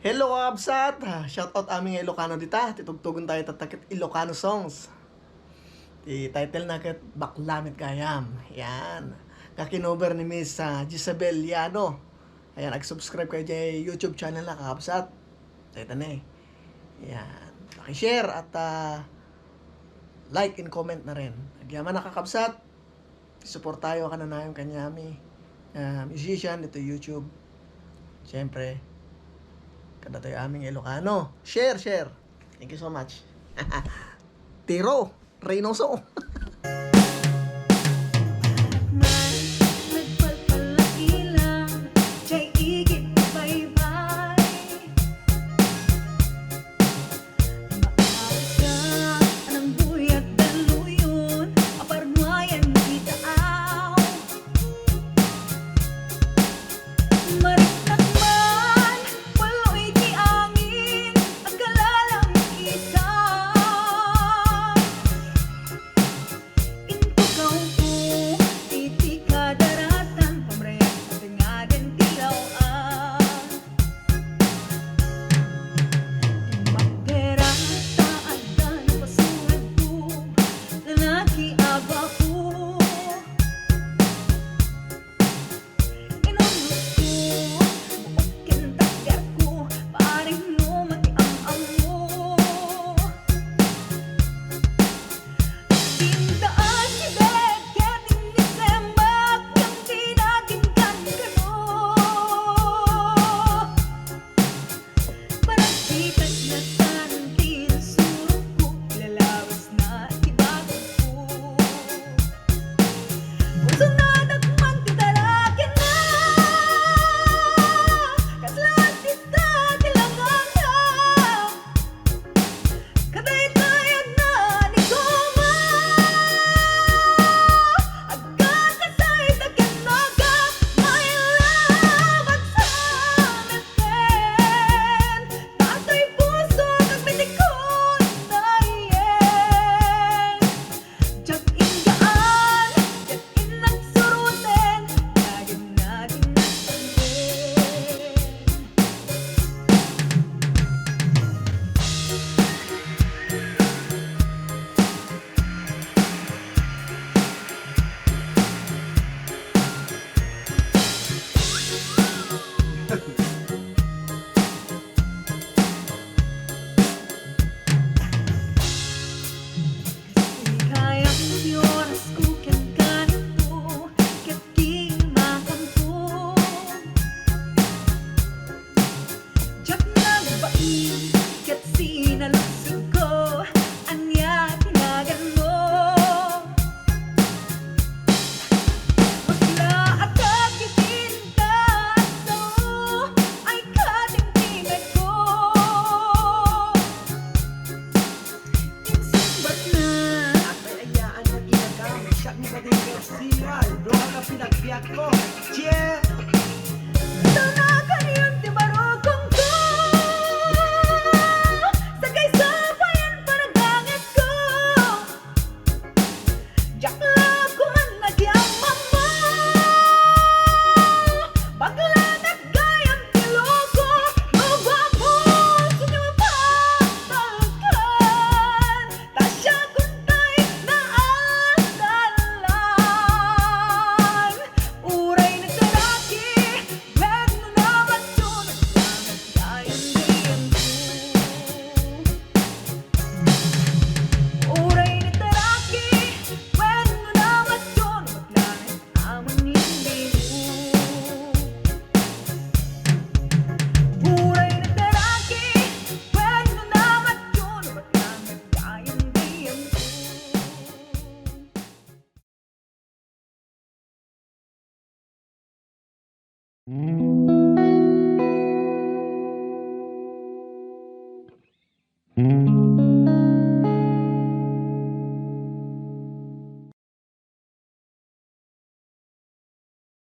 Hello kabsat! Shoutout aming Ilocano dita. Titugtugon tayo tatakit Ilocano songs. Ti title na kat Baklamit Gayam. Yan. Kakinover ni Miss Gisabel Llano. Ayan, ag-subscribe kayo dyan YouTube channel na kakabsat. Ito na eh. Yan. Pakishare at like and comment na rin. Agyaman na kakabsat. Support tayo ka na na yung kanyami. Musician, ito YouTube. Siyempre, kada tayo aming Ilocano. Share. Thank you so much. Tiro, Reynoso.